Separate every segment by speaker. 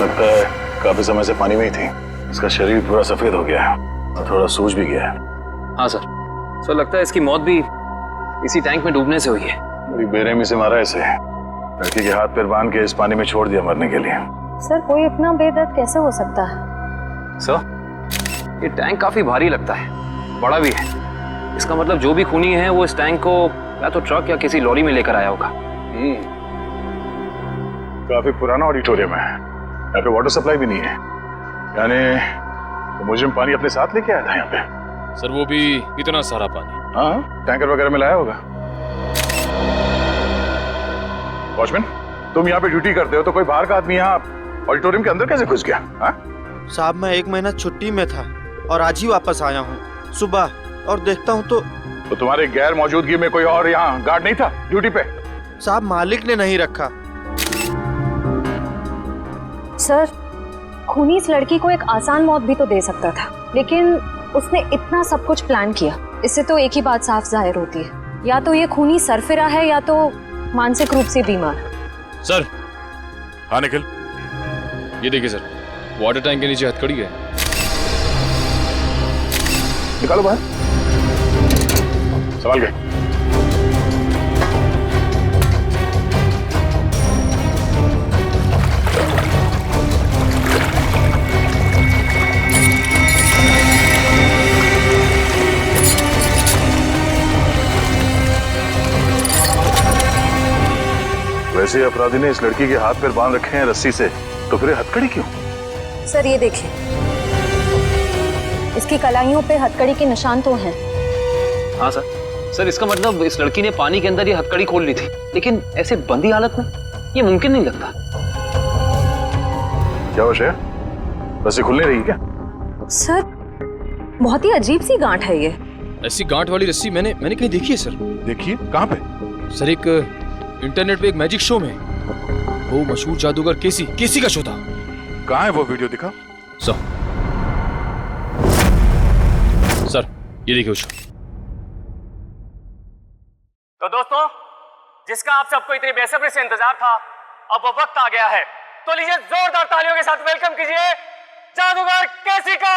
Speaker 1: लगता है काफी समय से पानी में ही थी। इसका शरीर पूरा सफेद हो गया है और थोड़ा सूज भी गया है।
Speaker 2: हाँ सर, सर लगता है इसकी मौत भी इसी टैंक में डूबने से हुई है।
Speaker 1: बड़ी बेरहमी से मारा इसे। लड़की के हाथ पैर बांध के इस पानी में छोड़ दिया मरने के लिए।
Speaker 3: सर कोई इतना बेदर्द कैसे हो सकता है?
Speaker 2: सर ये टैंक काफी भारी लगता है, बड़ा भी है। इसका मतलब जो भी खूनी है वो इस टैंक को या तो ट्रक या किसी लॉरी में लेकर आया होगा।
Speaker 1: काफी पुराना ऑडिटोरियम है, यहाँ पे वाटर सप्लाई भी नहीं है। यानी तो मुजरिम पानी अपने साथ लेके आया था यहाँ पे।
Speaker 4: सर वो भी इतना सारा पानी?
Speaker 1: हाँ, टैंकर वगैरह में लाया होगा। वॉचमैन, तुम यहाँ पे ड्यूटी करते हो तो कोई बाहर का आदमी यहाँ ऑडिटोरियम के अंदर कैसे घुस गया? हाँ?
Speaker 5: साहब मैं 1 महीना छुट्टी में था और आज ही वापस आया हूँ सुबह, और देखता हूँ तो
Speaker 1: तुम्हारे गैर मौजूदगी में कोई और यहाँ गार्ड नहीं था ड्यूटी पे?
Speaker 5: साहब मालिक ने नहीं रखा।
Speaker 3: सर खूनी इस लड़की को एक आसान मौत भी तो दे सकता था, लेकिन उसने इतना सब कुछ प्लान किया। इससे तो एक ही बात साफ जाहिर होती है, या तो ये खूनी सरफिरा है या तो मानसिक रूप से बीमार।
Speaker 4: सर।
Speaker 1: हाँ निखिल,
Speaker 4: ये देखिए सर, वाटर टैंक के नीचे हथकड़ी है।
Speaker 1: निकालो बाहर। सवाल गए। वैसे अपराधी ने इस लड़की के हाथ पैर बांध रखे हैं रस्सी से, तो फिर हथकड़ी क्यों?
Speaker 3: सर ये देखिए, इसकी कलाइयों पे हथकड़ी के निशान तो हैं।
Speaker 2: हाँ सर, सर इसका मतलब इस लड़की ने पानी के अंदर ये हथकड़ी खोल ली थी, लेकिन ऐसे बंदी हालत में ये मुमकिन नहीं लगता।
Speaker 1: क्या वजह है? रस्सी खुल नहीं रही क्या?
Speaker 3: सर बहुत ही अजीब सी गांठ है ये।
Speaker 4: ऐसी गांठ वाली रस्सी मैंने कहीं देखी है सर।
Speaker 1: देखिए कहाँ पे?
Speaker 4: सर एक इंटरनेट पे एक मैजिक शो में, वो मशहूर जादूगर केसी का शो था।
Speaker 1: कहाँ है वो वीडियो? दिखा
Speaker 4: सर ये देखिए शो।
Speaker 6: तो दोस्तों, जिसका आप सबको इतनी बेसब्री से इंतजार था, अब वो वक्त आ गया है। तो लीजिए जोरदार तालियों के साथ वेलकम कीजिए जादूगर केसी का।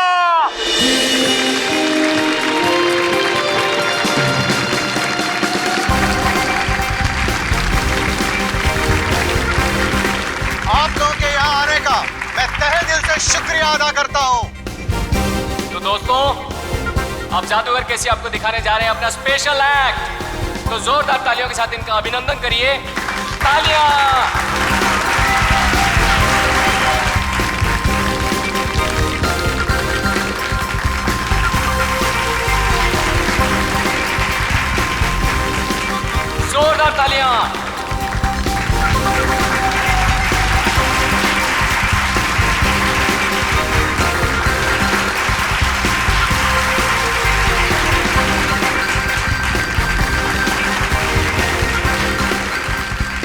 Speaker 5: आप लोगों के यहाँ आने का मैं तहे दिल से शुक्रिया अदा करता हूँ।
Speaker 6: तो दोस्तों, अब जादूगर केसी आपको दिखाने जा रहे हैं अपना स्पेशल एक्ट। तो जोरदार तालियों के साथ इनका अभिनंदन करिए। तालियां। जोरदार तालियां।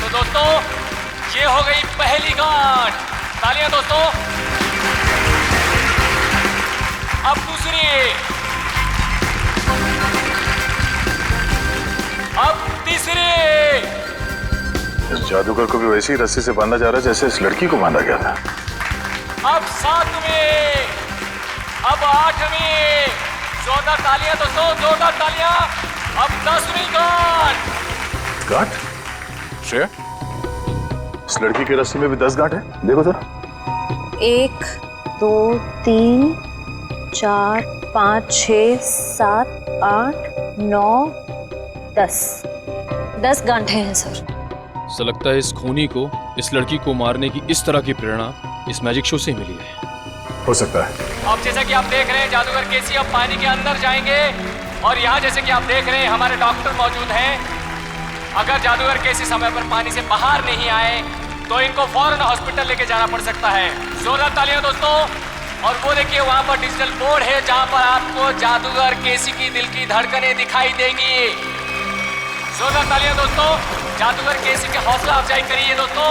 Speaker 6: दोस्तों, ये हो गई पहली गांठ। तालियां दोस्तों। अब दूसरी, अब तीसरी।
Speaker 1: इस जादूगर को भी वैसी ही रस्सी से बांधा जा रहा है जैसे इस लड़की को बांधा गया था।
Speaker 6: अब 7वीं, अब 8वीं। जोरदार तालियां दोस्तों, जोरदार तालियां। अब 10वीं गांठ।
Speaker 1: गांठ? श्रेया, इस लड़की की रस्सी में भी 10 गांठ है। देखो जरा।
Speaker 3: 1 2 3 4 5 6 7 8 9 10 गांठें हैं सर।
Speaker 4: सर लगता है इस खूनी को इस लड़की को मारने की इस तरह की प्रेरणा इस मैजिक शो से मिली है।
Speaker 1: हो सकता है।
Speaker 6: अब जैसा कि आप देख रहे हैं जादूगर केसी अब पानी के अंदर जाएंगे, और यहाँ जैसे कि आप देख रहे हैं हमारे डॉक्टर मौजूद हैं। अगर जादूगर केसी समय पर पानी से बाहर नहीं आए तो इनको फौरन हॉस्पिटल लेके जाना पड़ सकता है। जोरदार तालियां दोस्तों। और वो देखिए वहाँ पर डिजिटल बोर्ड है जहाँ पर आपको जादूगर केसी की दिल की धड़कनें दिखाई देंगी। जोरदार तालियां दोस्तों। जादूगर केसी की हौसला अफजाई करिए दोस्तों।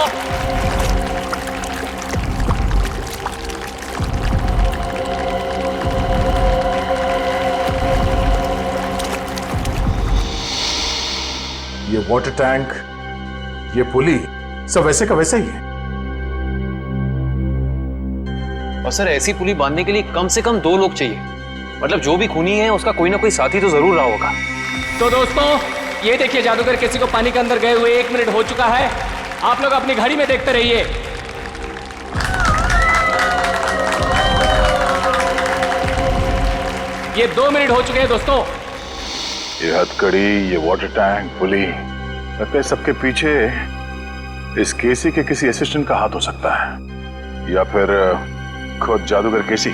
Speaker 1: ये वाटर टैंक, ये पुली सब वैसे का वैसा ही है।
Speaker 2: और सर ऐसी पुली बांधने के लिए कम से कम 2 लोग चाहिए। मतलब जो भी खूनी है उसका कोई ना कोई साथी तो जरूर रहा होगा।
Speaker 6: तो दोस्तों ये देखिए, जादूगर केसी को पानी के अंदर गए हुए 1 मिनट हो चुका है। आप लोग अपनी घड़ी में देखते रहिए। ये 2 मिनट हो चुके हैं दोस्तों।
Speaker 1: ये हथकड़ी, ये वाटर टैंक, पुली, लगता है सबके पीछे इस केसी के किसी असिस्टेंट का हाथ हो सकता है, या फिर खुद जादूगर केसी।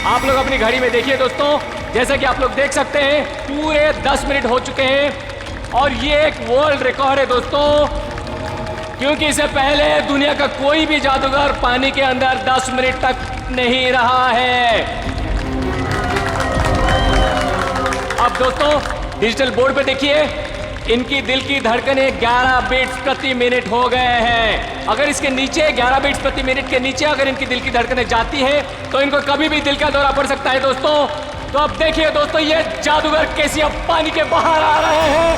Speaker 6: आप लोग अपनी घड़ी में देखिए दोस्तों, जैसा कि आप लोग देख सकते हैं पूरे 10 मिनट हो चुके हैं और ये एक वर्ल्ड रिकॉर्ड है दोस्तों, क्योंकि इससे पहले दुनिया का कोई भी जादूगर पानी के अंदर 10 मिनट तक नहीं रहा है। अब दोस्तों डिजिटल बोर्ड पे देखिए, इनकी दिल की धड़कनें 11 बीट्स प्रति मिनट हो गए हैं। अगर इसके नीचे 11 बीट्स प्रति मिनट के नीचे अगर इनकी दिल की धड़कनें जाती है तो इनको कभी भी दिल का दौरा पड़ सकता है दोस्तों। तो अब देखिए दोस्तों, ये जादूगर केसी अब पानी के बाहर आ रहे हैं।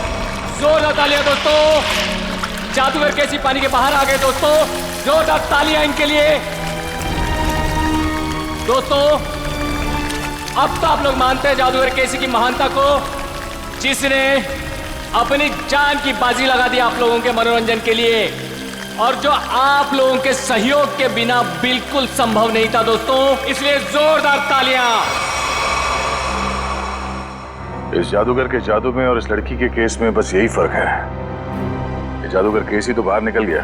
Speaker 6: जोरदार तालियां दोस्तों, जादूगर केसी पानी के बाहर आ गए दोस्तों। जोरदार तालियां इनके लिए दोस्तों। अब तो आप लोग मानते हैं जादूगर केसी की महानता को, जिसने अपनी जान की बाजी लगा दी आप लोगों के मनोरंजन के लिए, और जो आप लोगों के सहयोग के बिना बिल्कुल संभव नहीं था दोस्तों। इसलिए जोरदार तालियां।
Speaker 1: इस जादूगर के जादू में और इस लड़की के केस में बस यही फर्क है। ये जादूगर केसी तो बाहर निकल गया,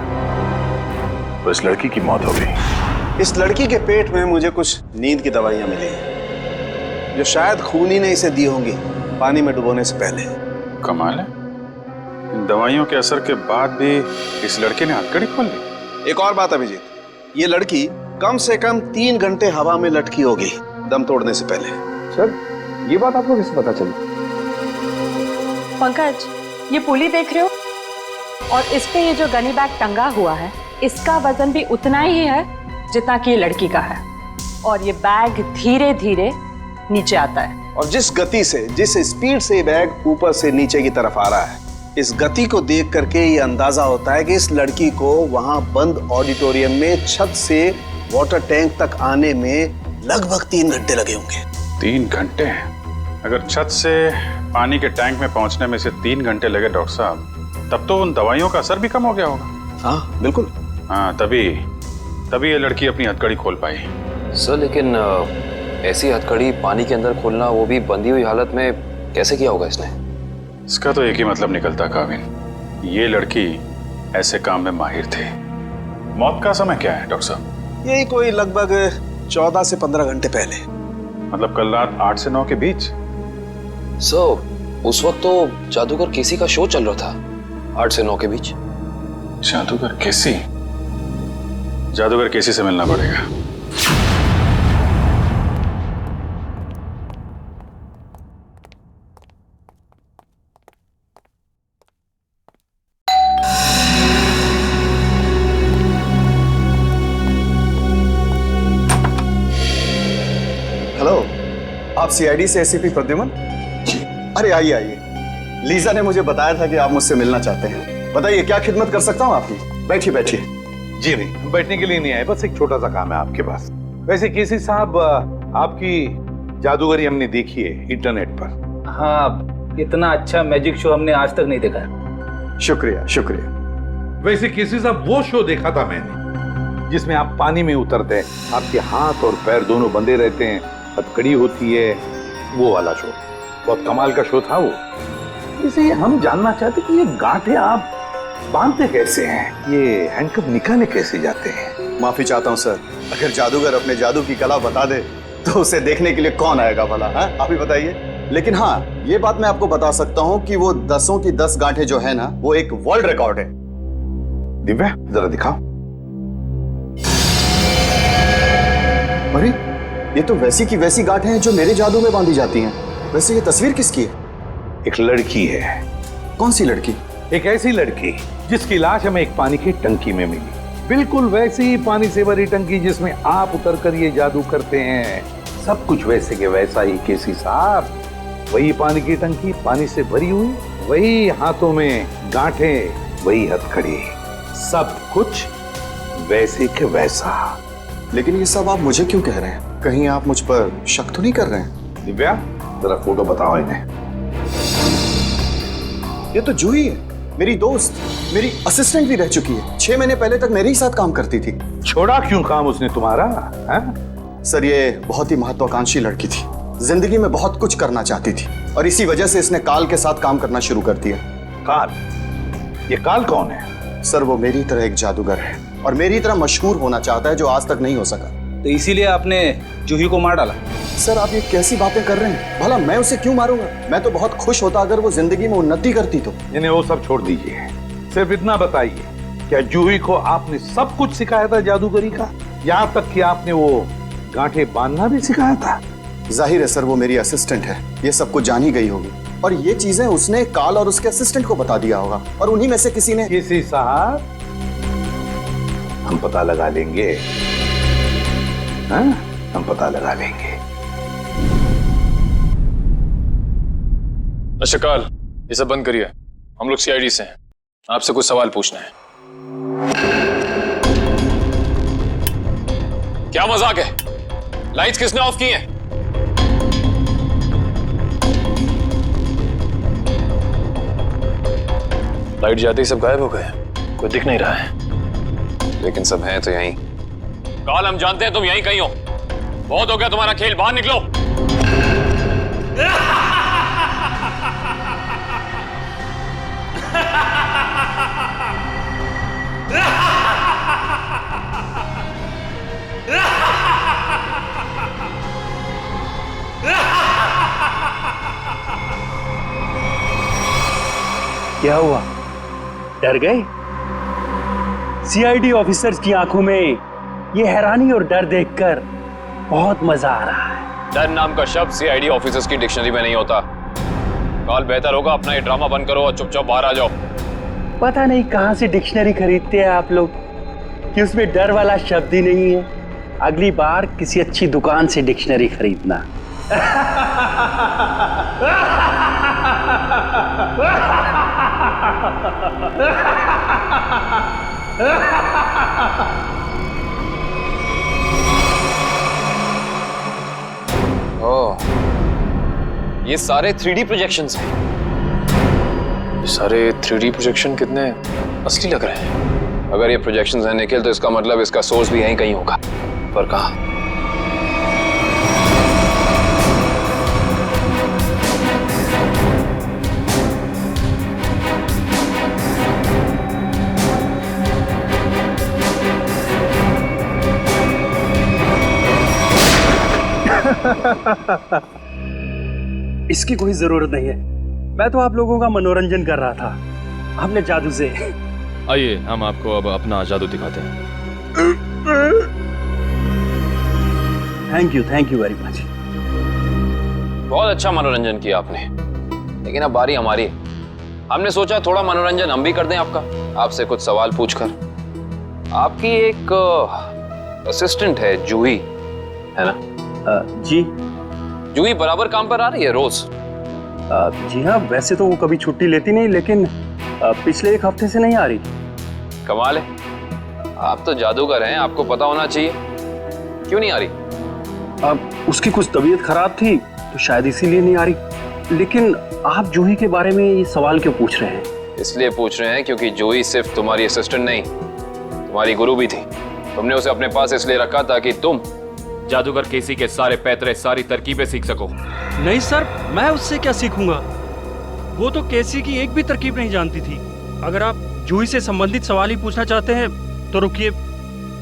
Speaker 1: तो इस लड़की की मौत हो गई।
Speaker 7: इस लड़की के पेट में मुझे कुछ नींद की दवाइयां मिली, जो शायद खूनी ने इसे दी होंगी पानी में डुबोने से पहले।
Speaker 8: कमाल है, इन दवाइयों के असर के बाद भी इस लड़के ने हथकड़ी खोल ली।
Speaker 7: एक और बात अभिजीत, ये लड़की कम से कम 3 घंटे हवा में लटकी होगी दम तोड़ने से पहले।
Speaker 9: सर, ये बात आपको कैसे पता चली?
Speaker 10: पंकज, ये पुली देख रहे हो, और इस पे ये जो गनी बैग टंगा हुआ है, इसका वजन भी उतना ही है जितना कि ये लड़की का है, और ये बैग धीरे धीरे नीचे आता है।
Speaker 7: और जिस गति से, जिस स्पीड से बैग ऊपर से नीचे की तरफ आ रहा है, इस गति को देख करके ये अंदाजा होता है कि इस लड़की को वहां बंद ऑडिटोरियम में छत से वाटर टैंक तक आने में लगभग 3 घंटे लगे होंगे।
Speaker 8: 3 घंटे? अगर छत से पानी के टैंक में पहुंचने में से 3 घंटे लगे डॉक्टर साहब, तब तो उन दवाइयों का असर भी कम हो गया होगा।
Speaker 7: हाँ बिल्कुल।
Speaker 8: हाँ, तभी ये लड़की अपनी हथकड़ी खोल पाई।
Speaker 2: सर लेकिन ऐसी हथकड़ी पानी के अंदर खोलना, वो भी बंधी हुई हालत में, कैसे किया होगा इसने?
Speaker 8: इसका तो एक ही मतलब निकलता काविन, ये लड़की ऐसे काम में माहिर थी। मौत का समय क्या है डॉक्टर साहब?
Speaker 7: यही कोई लगभग 14 से 15 घंटे पहले।
Speaker 8: मतलब कल रात 8 से 9 के बीच?
Speaker 2: सर उस वक्त तो जादूगर केसी का शो चल रहा था, 8 से 9 के बीच।
Speaker 8: जादूगर केसी? जादूगर केसी से मिलना पड़ेगा।
Speaker 7: हेलो, आप सीआईडी से एसीपी प्रद्युमन? अरे आइए आइए, लीजा ने मुझे बताया था कि आप मुझसे मिलना चाहते हैं। बताइए क्या खिदमत कर सकता हूँ आपकी? बैठिए बैठिए।
Speaker 9: जी नहीं, बैठने के लिए नहीं आए, बस एक छोटा सा काम है आपके पास। वैसे केसी साहब, आपकी जादूगरी हमने देखी है इंटरनेट पर।
Speaker 11: हाँ, इतना अच्छा मैजिक शो हमने आज तक नहीं देखा।
Speaker 7: शुक्रिया शुक्रिया।
Speaker 9: वैसे केसी साहब, वो शो देखा था मैंने जिसमें आप पानी में उतरते हैं, आपके हाथ और पैर दोनों बंधे रहते हैं, हथकड़ी होती है, वो वाला शो। बहुत कमाल का शो था वो। इसे हम जानना चाहते कि ये गांठें आप बांधते कैसे हैं, ये हैंडकफ निकाले कैसे जाते हैं?
Speaker 7: माफी चाहता हूँ सर, अगर जादूगर अपने जादू की कला बता दे तो उसे देखने के लिए कौन आएगा भला? हाँ, आप ही बताइए। लेकिन हाँ, ये बात मैं आपको बता सकता हूँ कि वो 10 की 10 गांठें जो है ना, वो एक वर्ल्ड रिकॉर्ड है।
Speaker 9: दिव्या, जरा दिखाओ।
Speaker 7: अरे, ये तो वैसी की वैसी गांठें हैं जो मेरे जादू में बांधी जाती हैं। वैसे ये तस्वीर किसकी है?
Speaker 9: एक लड़की है।
Speaker 7: कौन सी लड़की?
Speaker 9: एक ऐसी लड़की जिसकी लाश हमें एक पानी की टंकी में मिली, बिल्कुल वैसी ही पानी से भरी टंकी जिसमें आप उतर कर ये जादू करते हैं। सब कुछ वैसे के वैसा ही केसी साहब। वही पानी की टंकी, पानी से भरी हुई, वही हाथों में गांठें, वही हथकड़ी, सब कुछ वैसे के वैसा।
Speaker 12: लेकिन ये सब आप मुझे क्यों कह रहे हैं? कहीं आप मुझ पर शक तो नहीं कर रहे हैं?
Speaker 9: दिव्या, जरा फोटो बताओ इन्हें।
Speaker 12: ये तो जूही है, मेरी दोस्त, मेरी असिस्टेंट भी रह चुकी है। 6 महीने पहले तक मेरे ही साथ काम करती थी।
Speaker 9: छोड़ा क्यों काम उसने तुम्हारा? है?
Speaker 12: सर, ये बहुत ही महत्वाकांक्षी लड़की थी, जिंदगी में बहुत कुछ करना चाहती थी और इसी वजह से इसने काल के साथ काम करना शुरू कर दिया।
Speaker 9: काल? ये काल कौन है?
Speaker 12: सर, वो मेरी तरह एक जादूगर है और मेरी तरह मशहूर होना चाहता है, जो आज तक नहीं हो सका।
Speaker 11: तो इसीलिए आपने जूही को मार डाला?
Speaker 12: सर, आप ये कैसी बातें कर रहे हैं? भला मैं उसे क्यों मारूंगा? मैं तो बहुत खुश होता अगर वो जिंदगी में उन्नति करती तो।
Speaker 9: इन्हें वो सब छोड़ दीजिए, सिर्फ इतना बताइए, क्या जूही को आपने सब कुछ सिखाया था जादूगरी का? यहाँ तक कि आपने वो गांठे बांधना भी सिखाया था?
Speaker 12: जाहिर है सर, वो मेरी असिस्टेंट है, ये सब कुछ जान ही गई होगी और ये चीजें उसने काल और उसके असिस्टेंट को बता दिया होगा और उन्हीं में से किसी ने।
Speaker 9: किसी साहब, हम पता लगा लेंगे। हाँ, हम पता लगा लेंगे।
Speaker 4: अच्छा काल, ये सब बंद करिए, हम लोग सीआईडी से हैं, आपसे कुछ सवाल पूछना है। क्या मजाक है? लाइट्स किसने ऑफ की हैं? लाइट जाते ही सब गायब हो गए, कोई दिख नहीं रहा है।
Speaker 2: लेकिन सब हैं तो यहीं।
Speaker 4: काल, हम जानते हैं तुम यहीं कहीं हो, बहुत हो गया तुम्हारा खेल, बाहर निकलो।
Speaker 13: क्या हुआ, डर गए? सीआईडी ऑफिसर्स की आंखों में ये हैरानी और डर देखकर बहुत मजा आ रहा है।
Speaker 4: डर नाम का शब्द सीआईडी ऑफिसर्स की डिक्शनरी में नहीं होता। काल, बेहतर होगा अपना ये ड्रामा बंद करो और चुपचाप बाहर आ जाओ।
Speaker 13: पता नहीं कहां से डिक्शनरी खरीदते हैं आप लोग कि उसमें डर वाला शब्द ही नहीं है। अगली बार किसी अच्छी दुकान से डिक्शनरी खरीदना।
Speaker 2: ओह, ये सारे 3D प्रोजेक्शंस हैं।
Speaker 4: ये सारे 3D प्रोजेक्शन कितने असली लग रहे हैं।
Speaker 2: अगर ये प्रोजेक्शंस हैं निखिल, तो इसका मतलब इसका सोर्स भी यहीं कहीं होगा। पर कहाँ?
Speaker 13: इसकी कोई जरूरत नहीं है, मैं तो आप लोगों का मनोरंजन कर रहा था अपने जादू से।
Speaker 4: आइए, हम आपको अब अपना जादू दिखाते हैं।
Speaker 13: Thank you very much.
Speaker 2: बहुत अच्छा मनोरंजन किया आपने, लेकिन अब बारी हमारी है। हमने सोचा थोड़ा मनोरंजन हम भी कर दें आपका, आपसे कुछ सवाल पूछकर। आपकी एक असिस्टेंट है जूही, है ना?
Speaker 13: जी।
Speaker 2: जूही बराबर काम पर आ रही है रोज?
Speaker 13: जी हाँ, वैसे तो वो कभी छुट्टी लेती नहीं, लेकिन पिछले 1 हफ्ते से नहीं आ रही।
Speaker 2: कमाल है, आप तो जादूगर हैं, आपको पता होना चाहिए। क्यों नहीं आ रही?
Speaker 13: अब उसकी कुछ तबीयत खराब थी तो शायद इसीलिए नहीं आ रही। लेकिन आप जूही के बारे में ये सवाल क्यों पूछ रहे हैं?
Speaker 2: इसलिए पूछ रहे हैं क्योंकि जूही सिर्फ तुम्हारी असिस्टेंट नहीं, तुम्हारी गुरु भी थी। तुमने उसे अपने पास इसलिए रखा ताकि तुम
Speaker 6: जादूगर केसी के सारे पैतरे, सारी तरकीबें सीख सको।
Speaker 13: नहीं सर, मैं उससे क्या सीखूंगा? वो तो केसी की एक भी तरकीब नहीं जानती थी। अगर आप जूही से संबंधित सवाल ही पूछना चाहते हैं तो रुकिए,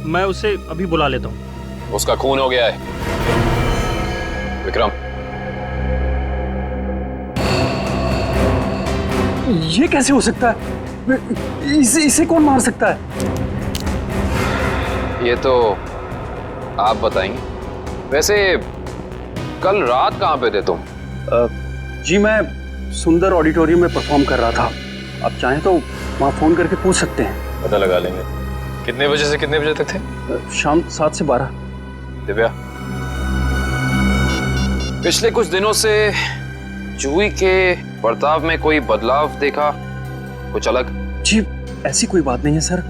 Speaker 13: मैं उसे अभी बुला लेता हूँ।
Speaker 2: उसका खून हो गया है। विक्रम,
Speaker 13: ये कैसे हो सकता है? इसे कौन मार सकता है?
Speaker 2: ये तो आप बताएंगे। वैसे कल रात कहाँ पे थे तुम?
Speaker 13: जी, मैं सुंदर ऑडिटोरियम में परफॉर्म कर रहा था। आप चाहें तो वहाँ फोन करके पूछ सकते हैं।
Speaker 4: पता लगा लेंगे। कितने बजे से कितने बजे तक थे?
Speaker 13: शाम 7 से 12।
Speaker 2: दिव्या, पिछले कुछ दिनों से जूही के बर्ताव में कोई बदलाव देखा? कुछ अलग?
Speaker 13: जी, ऐसी कोई बात नहीं है सर,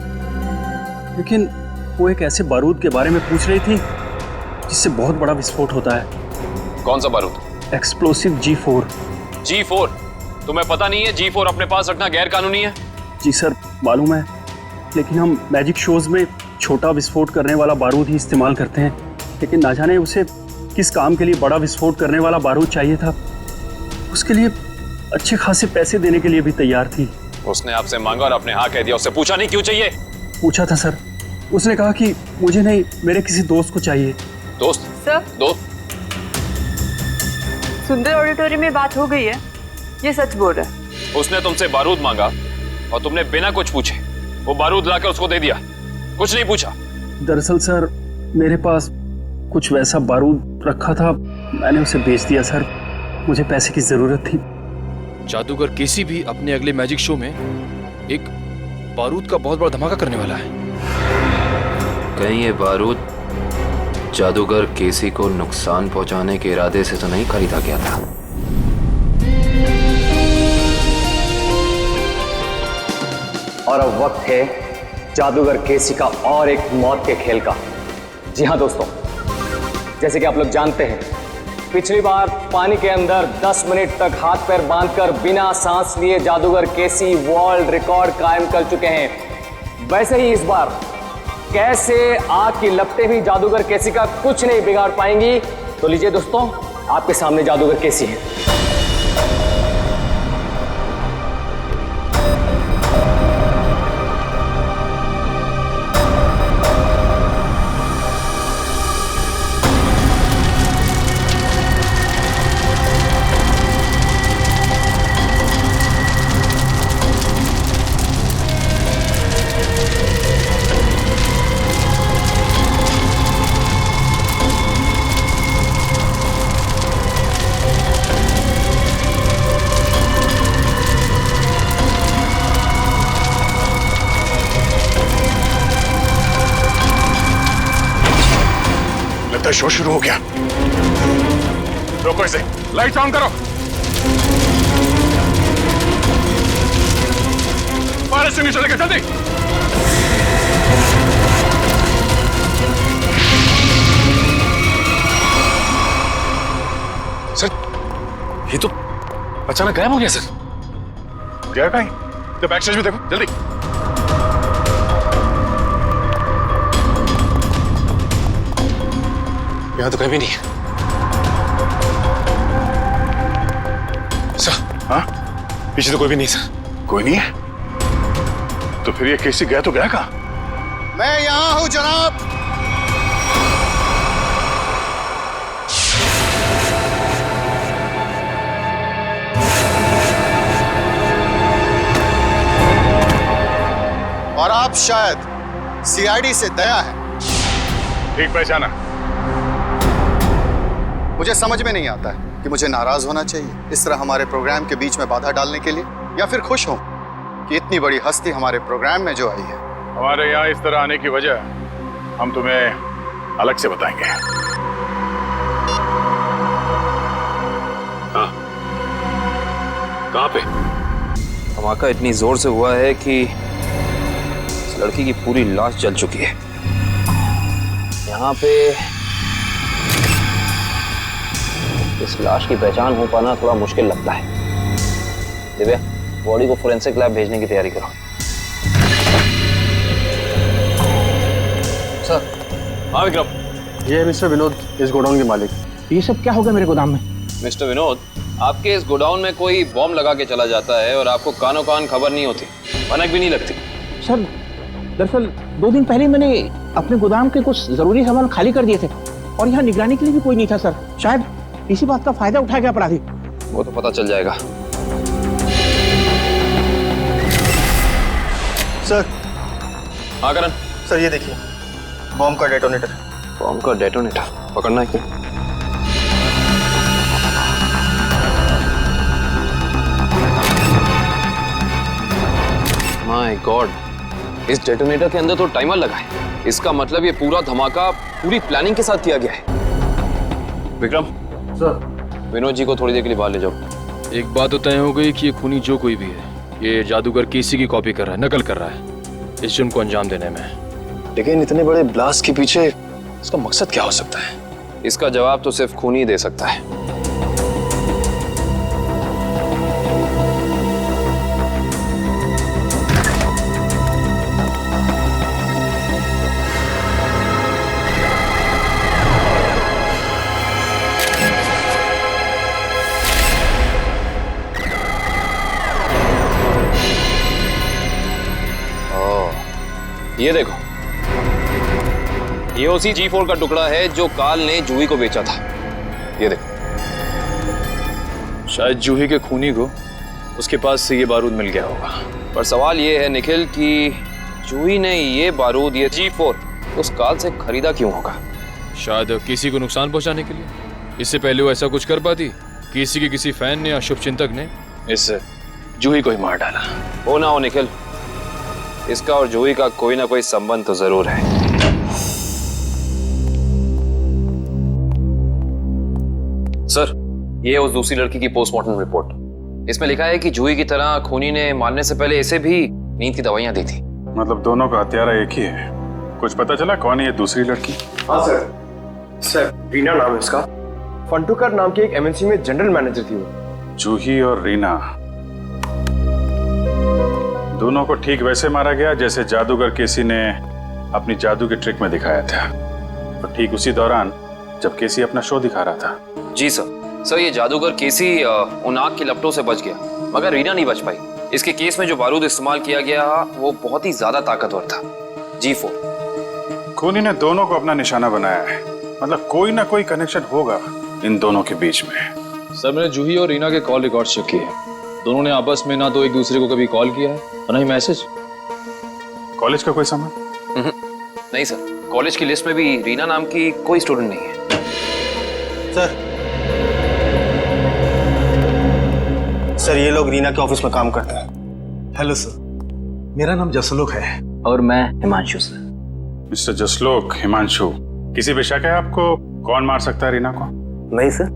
Speaker 13: लेकिन वो एक ऐसे बारूद के बारे में पूछ रही थी जिससे बहुत बड़ा विस्फोट होता है।
Speaker 4: कौन सा बारूद?
Speaker 13: Explosive G4।
Speaker 4: G4? तुम्हें पता नहीं है G4 अपने पास रखना गैर कानूनी है?
Speaker 13: जी सर मालूम है, लेकिन हम मैजिक शोज में छोटा विस्फोट करने वाला बारूद ही इस्तेमाल करते हैं। लेकिन ना जाने उसे किस काम के लिए बड़ा विस्फोट करने वाला बारूद चाहिए था। उसके लिए अच्छे खासे पैसे देने के लिए भी तैयार थी।
Speaker 4: उसने आपसे मांगा और आपने हाँ कह दिया। उससे पूछा नहीं क्यों चाहिए?
Speaker 13: पूछा था सर, उसने कहा कि मुझे नहीं, मेरे किसी दोस्त को चाहिए।
Speaker 4: दोस्त?
Speaker 10: सर,
Speaker 4: दोस्त?
Speaker 10: सुंदर ऑडिटोरियम में बात हो गई है, ये सच बोल रहा है।
Speaker 4: उसने तुमसे बारूद मांगा और तुमने बिना कुछ पूछे वो बारूद लाकर उसको दे दिया, कुछ नहीं पूछा।
Speaker 13: दरअसल सर मेरे पास कुछ वैसा बारूद रखा था, मैंने उसे बेच दिया सर, मुझे पैसे की जरूरत थी।
Speaker 14: जादूगर केसी भी अपने अगले मैजिक शो में एक बारूद का बहुत बड़ा धमाका करने वाला है।
Speaker 2: कहीं ये बारूद जादूगर केसी को नुकसान पहुंचाने के इरादे से तो नहीं खरीदा गया था?
Speaker 15: और अब वक्त है जादूगर केसी का और एक मौत के खेल का। जी हाँ दोस्तों, जैसे कि आप लोग जानते हैं, पिछली बार पानी के अंदर 10 मिनट तक हाथ पैर बांधकर बिना सांस लिए जादूगर केसी वर्ल्ड रिकॉर्ड कायम कर चुके हैं। वैसे ही इस बार कैसे आग की लपटें भी जादूगर केसी का कुछ नहीं बिगाड़ पाएंगी। तो लीजिए दोस्तों, आपके सामने जादूगर केसी है।
Speaker 1: शो शुरू हो गया। रोको इसे, लाइट ऑन करो। फायर एक्सटिंग्विशर लेकर जल्दी।
Speaker 4: सर ये तो अचानक गायब हो गया सर।
Speaker 1: गया कहीं? तो बैक स्टेज भी देखो जल्दी।
Speaker 4: यहां तो कहीं नहीं है सर।
Speaker 1: हाँ?
Speaker 4: पीछे तो कोई भी नहीं सर।
Speaker 1: कोई नहीं है? तो फिर ये केसी गया तो गया कहाँ?
Speaker 12: मैं यहां हूं जनाब। और आप शायद सीआईडी से दया है।
Speaker 1: ठीक पहचाना।
Speaker 12: मुझे समझ में नहीं आता है कि मुझे नाराज होना चाहिए इस तरह हमारे प्रोग्राम के बीच में बाधा डालने के लिए, या फिर खुश हूं कि इतनी बड़ी हस्ती हमारे प्रोग्राम में जो आई है।
Speaker 1: हमारे यहाँ इस तरह आने की वजह हम तुम्हें अलग से बताएंगे।
Speaker 2: हाँ, कहाँ पे? धमाका इतनी जोर से हुआ है कि इस लड़की की पूरी लाश जल चुकी है। यहाँ पे इस लाश की पहचान हो पाना थोड़ा मुश्किल लगता है। दिव्या, बॉडी को फोरेंसिक लैब भेजने की तैयारी करो।
Speaker 16: सर।
Speaker 2: हाँ विक्रम।
Speaker 16: ये है मिस्टर विनोद, इस गोडाउन के मालिक।
Speaker 11: ये सब क्या हो गया मेरे गोदाम में?
Speaker 2: मिस्टर विनोद, आपके इस गोडाउन में कोई बॉम्ब लगा के चला जाता है और आपको कानो कान खबर नहीं होती, भनक भी नहीं लगती।
Speaker 11: सर दरअसल 2 दिन पहले मैंने अपने गोदाम के कुछ जरूरी सामान खाली कर दिए थे और यहाँ निगरानी के लिए भी कोई नहीं था सर। शायद इसी बात का फायदा उठा गया अपराधी।
Speaker 2: वो तो पता चल जाएगा।
Speaker 16: सर।
Speaker 2: हाँ करण।
Speaker 16: सर ये देखिए, बॉम्ब का डेटोनेटर।
Speaker 2: बॉम्ब का डेटोनेटर पकड़ना है क्या? माय गॉड, इस डेटोनेटर के अंदर तो टाइमर लगा है। इसका मतलब ये पूरा धमाका पूरी प्लानिंग के साथ किया गया है। विक्रम
Speaker 16: सर,
Speaker 2: विनोद जी को थोड़ी देर के लिए बाहर ले जाओ।
Speaker 14: एक बात तो तय हो गई कि ये खूनी जो कोई भी है, ये जादूगर केसी की कॉपी कर रहा है, नकल कर रहा है इस जुर्म को अंजाम देने में। लेकिन इतने बड़े ब्लास्ट के पीछे इसका मकसद क्या हो सकता है?
Speaker 2: इसका जवाब तो सिर्फ खून ही दे सकता है। ये देखो, ये उसी G4 का टुकड़ा है जो काल ने जूही को बेचा था। ये देखो,
Speaker 14: शायद जूही के खूनी को उसके पास से ये बारूद मिल गया होगा।
Speaker 2: पर सवाल ये है निखिल कि जूही ने ये बारूद, ये G4 उस काल से खरीदा क्यों होगा?
Speaker 14: शायद किसी को नुकसान पहुंचाने के लिए। इससे पहले वो ऐसा कुछ कर पाती? किसी के किसी फैन ने या शुभचिंतक ने इस जूही को ही मार डाला।
Speaker 2: हो ना हो निखिल, इसका और जूही का कोई ना कोई संबंध तो जरूर है। सर, ये उस दूसरी लड़की की पोस्टमार्टम रिपोर्ट। इसमें लिखा है कि जूही की तरह खूनी ने मारने से पहले इसे भी नींद की दवाइयां दी थी।
Speaker 8: मतलब दोनों का हत्यारा एक ही है। कुछ पता चला कौन है ये दूसरी लड़की?
Speaker 16: हाँ सर, रीना नाम है इसका। फंटूकर नाम की एक एमएनसी में जनरल मैनेजर थी वो।
Speaker 8: जूही और रीना दोनों को ठीक वैसे मारा गया जैसे जादूगर केसी ने अपनी जादू के ट्रिक में दिखाया था। और ठीक उसी दौरान जब केसी अपना शो दिखा रहा था।
Speaker 2: जी सर, ये जादूगर केसी उन आग की लपटों से बच गया, मगर रीना नहीं बच पाई। इसके केस में जो बारूद इस्तेमाल किया गया वो बहुत ही ज्यादा ताकतवर था, G4।
Speaker 8: खूनी ने दोनों को अपना निशाना बनाया है। मतलब कोई ना कोई कनेक्शन होगा इन दोनों के बीच में।
Speaker 14: सर, मैंने जूही और रीना के कॉल रिकॉर्ड चेक किए। दोनों ने आपस में ना तो एक दूसरे को कभी कॉल किया है और ना ही मैसेज।
Speaker 8: कॉलेज का कोई सामान?
Speaker 2: नहीं सर, कॉलेज की लिस्ट में भी रीना नाम की कोई स्टूडेंट नहीं है।
Speaker 16: सर ये लोग रीना के ऑफिस में काम करते हैं।
Speaker 7: हेलो सर, मेरा नाम जसलोक है।
Speaker 15: और मैं हिमांशु सर।
Speaker 8: मिस्टर जसलोक, हिमांशु, किसी भी शक है आपको कौन मार सकता है रीना को?
Speaker 17: नहीं सर,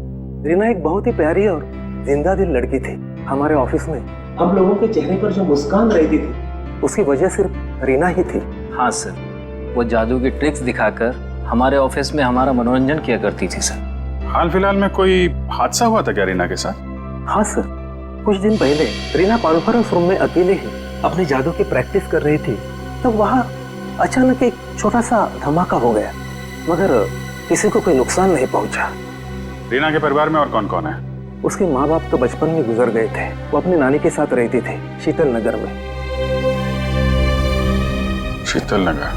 Speaker 17: रीना एक बहुत ही प्यारी और जिंदा दिल लड़की थी। हमारे ऑफिस में हम लोगों के चेहरे पर जो मुस्कान रहती थी उसकी वजह सिर्फ रीना ही थी।
Speaker 15: हाँ सर, वो जादू की ट्रिक्स दिखाकर हमारे ऑफिस में हमारा मनोरंजन किया करती थी सर।
Speaker 8: हाल फिलहाल में कोई हादसा हुआ था क्या रीना के साथ?
Speaker 17: हाँ सर, कुछ दिन पहले रीना कॉन्फ्रेंस रूम में अकेले ही अपनी जादू की प्रैक्टिस कर रही थी, तब वहाँ अचानक एक छोटा सा धमाका हो गया, मगर किसी को कोई नुकसान नहीं पहुंचा।
Speaker 8: रीना के परिवार में और कौन कौन है?
Speaker 17: उसके माँ बाप तो बचपन में गुजर गए थे। वो अपनी नानी के साथ रहती थी शीतल नगर में।
Speaker 8: शीतल नगर?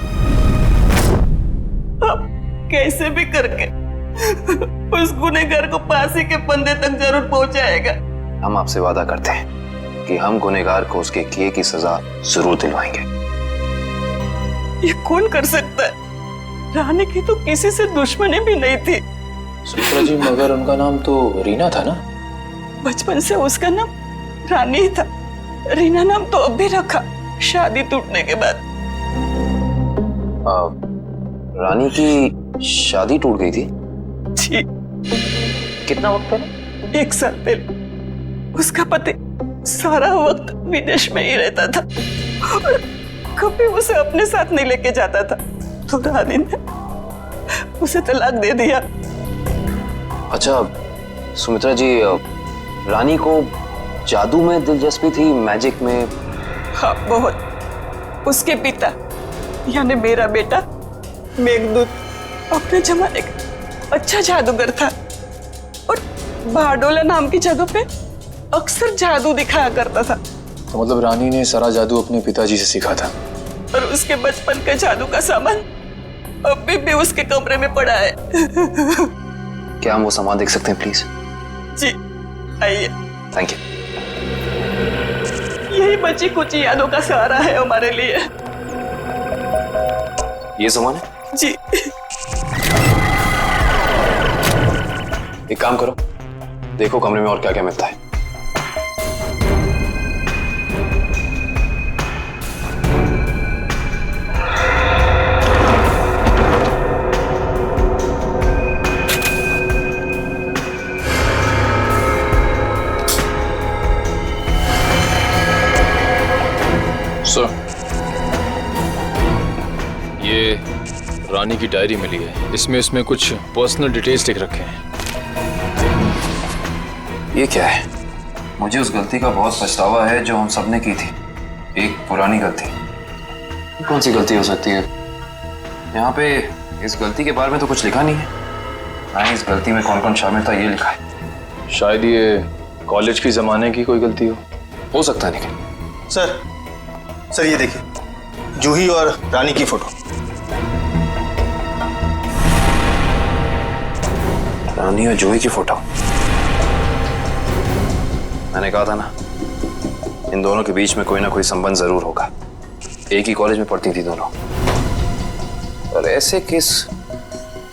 Speaker 18: अब कैसे भी करके उस गुनहगार को फांसी के फंदे तक जरूर पहुंचाएगा।
Speaker 2: हम आपसे वादा करते हैं कि हम गुनहगार को उसके किए की सजा जरूर दिलवाएंगे।
Speaker 18: ये कौन कर सकता है? रानी की तो किसी से दुश्मनी भी नहीं थी।
Speaker 14: सुमित्रा जी, मगर उनका नाम तो रीना था ना?
Speaker 18: बचपन से उसका नाम रानी ही था। रीना नाम तो अब भी रखा, शादी टूटने के बाद।
Speaker 2: रानी की शादी टूट गई थी?
Speaker 18: जी।
Speaker 2: कितना वक्त पहले?
Speaker 18: 1 साल पहले। उसका पति सारा वक्त विदेश में ही रहता था और कभी उसे अपने साथ नहीं लेके जाता था, तो रानी ने उसे तलाक दे दिया।
Speaker 2: अच्छा सुमित्रा जी, रानी को जादू में दिलचस्पी थी, मैजिक में?
Speaker 18: हाँ बहुत। उसके पिता यानी मेरा बेटा मेघदूत अपने जमाने का अच्छा जादूगर था और बारडोला नाम की जगह पे अक्सर जादू दिखाया करता था।
Speaker 14: तो मतलब रानी ने सारा जादू अपने पिताजी से सीखा था।
Speaker 18: और उसके बचपन का जादू का सामान अभी भी उसके कमरे में पड़ा है।
Speaker 2: क्या हम वो सामान देख सकते हैं प्लीज?
Speaker 18: जी आइए।
Speaker 2: Thank you.
Speaker 18: यही बची कुछ यादों का सहारा है हमारे लिए।
Speaker 2: ये सामान है?
Speaker 18: जी।
Speaker 2: एक काम करो, देखो कमरे में और क्या क्या मिलता है।
Speaker 14: सर, ये रानी की डायरी मिली है। इसमें कुछ पर्सनल डिटेल्स लिख रखे हैं।
Speaker 2: ये क्या है? मुझे उस गलती का बहुत पछतावा है जो हम सबने की थी। एक पुरानी गलती। कौन सी गलती हो सकती है? यहाँ पे इस गलती के बारे में तो कुछ लिखा नहीं है। ना ही इस गलती में कौन कौन शामिल था ये लिखा है।
Speaker 14: शायद ये कॉलेज की जमाने की कोई गलती हो सकता है। लेकिन
Speaker 7: सर ये देखिए, जूही और रानी की फोटो।
Speaker 2: रानी और जूही की फोटो। मैंने कहा था ना, इन दोनों के बीच में कोई ना कोई संबंध जरूर होगा। एक ही कॉलेज में पढ़ती थी दोनों। और ऐसे किस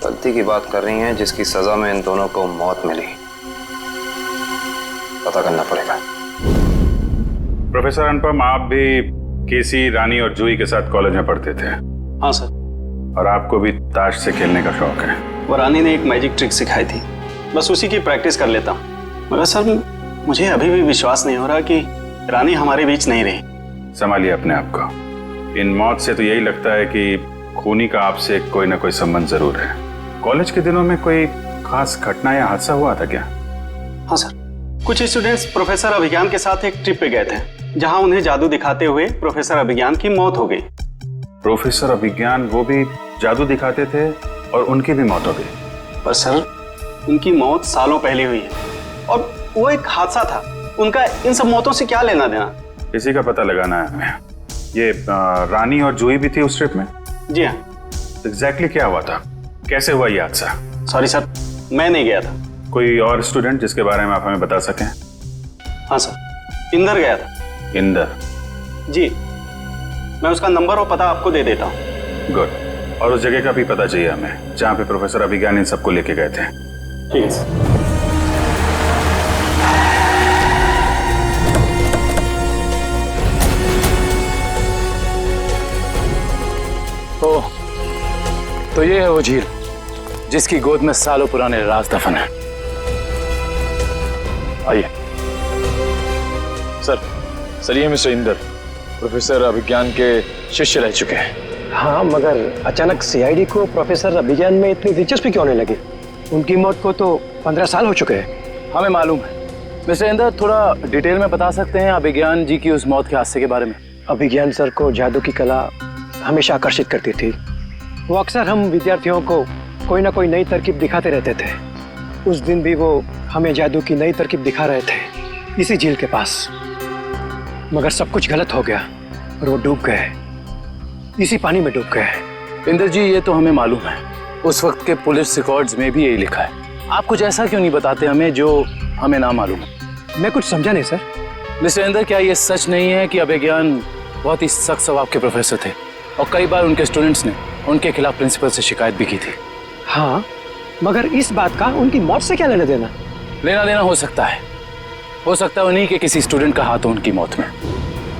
Speaker 2: गलती की बात कर रही हैं जिसकी सजा में इन दोनों को मौत मिली? पता करना पड़ेगा।
Speaker 8: प्रोफेसर अनुपम, आप भी केसी, रानी और जूही के साथ कॉलेज में पढ़ते थे?
Speaker 7: हाँ सर।
Speaker 8: और आपको भी ताश से खेलने का शौक है?
Speaker 7: वो रानी ने एक मैजिक ट्रिक सिखाई थी, बस उसी की प्रैक्टिस कर लेता हूँ। मगर सर मुझे अभी भी विश्वास नहीं हो रहा कि रानी हमारे बीच नहीं रही।
Speaker 8: संभालिए अपने आप को। इन मौत से तो यही लगता है कि खूनी का आपसे कोई ना कोई संबंध जरूर है। कॉलेज के दिनों में कोई खास घटना या हादसा हुआ था क्या?
Speaker 7: हाँ सर, कुछ स्टूडेंट्स प्रोफेसर अभिज्ञान के साथ एक ट्रिप पे गए थे, जहां उन्हें जादू दिखाते हुए प्रोफेसर अभिज्ञान की मौत हो गई।
Speaker 8: प्रोफेसर अभिज्ञान वो भी जादू दिखाते थे और उनकी भी मौत हो गई?
Speaker 7: पर सर उनकी मौत सालों पहले हुई है और वो एक हादसा था। उनका इन सब मौतों से क्या लेना देना?
Speaker 8: इसी का पता लगाना है हमें। ये रानी और जूही भी थी उस ट्रिप में?
Speaker 7: जी हाँ।
Speaker 8: एग्जैक्टली क्या हुआ था? कैसे हुआ ये हादसा?
Speaker 7: सॉरी सर, मैं नहीं गया था।
Speaker 8: कोई और स्टूडेंट जिसके बारे में आप हमें बता सकें?
Speaker 7: हाँ सर, इंदर गया था।
Speaker 8: इंदर?
Speaker 7: जी, मैं उसका नंबर और पता आपको दे देता हूँ।
Speaker 8: गुड। और उस जगह का भी पता चाहिए हमें जहाँ पे प्रोफेसर अभिज्ञान इन सबको लेके गए थे।
Speaker 7: ठीक है सर।
Speaker 15: तो ये है वो झील जिसकी गोद में सालों पुराने राज दफन है। आइए।
Speaker 14: सर ये मिस्टर इंदर प्रोफेसर अभिज्ञान के शिष्य रह चुके हैं।
Speaker 11: हाँ, मगर अचानक सीआईडी को प्रोफेसर अभिज्ञान में इतनी दिलचस्पी क्यों होने लगी? उनकी मौत को तो 15 साल हो चुके हैं।
Speaker 15: हमें मालूम है। मिस्टर इंदर, थोड़ा डिटेल में बता सकते हैं अभिज्ञान जी की उस मौत के हादसे के बारे में?
Speaker 11: अभिज्ञान सर को जादू की कला हमेशा आकर्षित करती थी। वो अक्सर हम विद्यार्थियों को कोई ना कोई नई तरकीब दिखाते रहते थे। उस दिन भी वो हमें जादू की नई तरकीब दिखा रहे थे इसी झील के पास। मगर सब कुछ गलत हो गया और वो डूब गए, इसी पानी में डूब गए।
Speaker 15: इंदर जी, ये तो हमें मालूम है। उस वक्त के पुलिस रिकॉर्ड्स में भी यही लिखा है। आप कुछ ऐसा क्यों नहीं बताते हमें जो हमें ना मालूम है?
Speaker 11: मैं कुछ समझा नहीं सर।
Speaker 15: मिस्टर इंदर, क्या ये सच नहीं है कि अभिज्ञान बहुत ही सख्त स्वभाव के प्रोफेसर थे और कई बार उनके स्टूडेंट्स ने उनके खिलाफ प्रिंसिपल से शिकायत भी की थी?
Speaker 11: हाँ, मगर इस बात का उनकी मौत से क्या लेना देना?
Speaker 15: लेना देना हो सकता है उन्हीं के किसी स्टूडेंट का हाथ हो उनकी मौत में।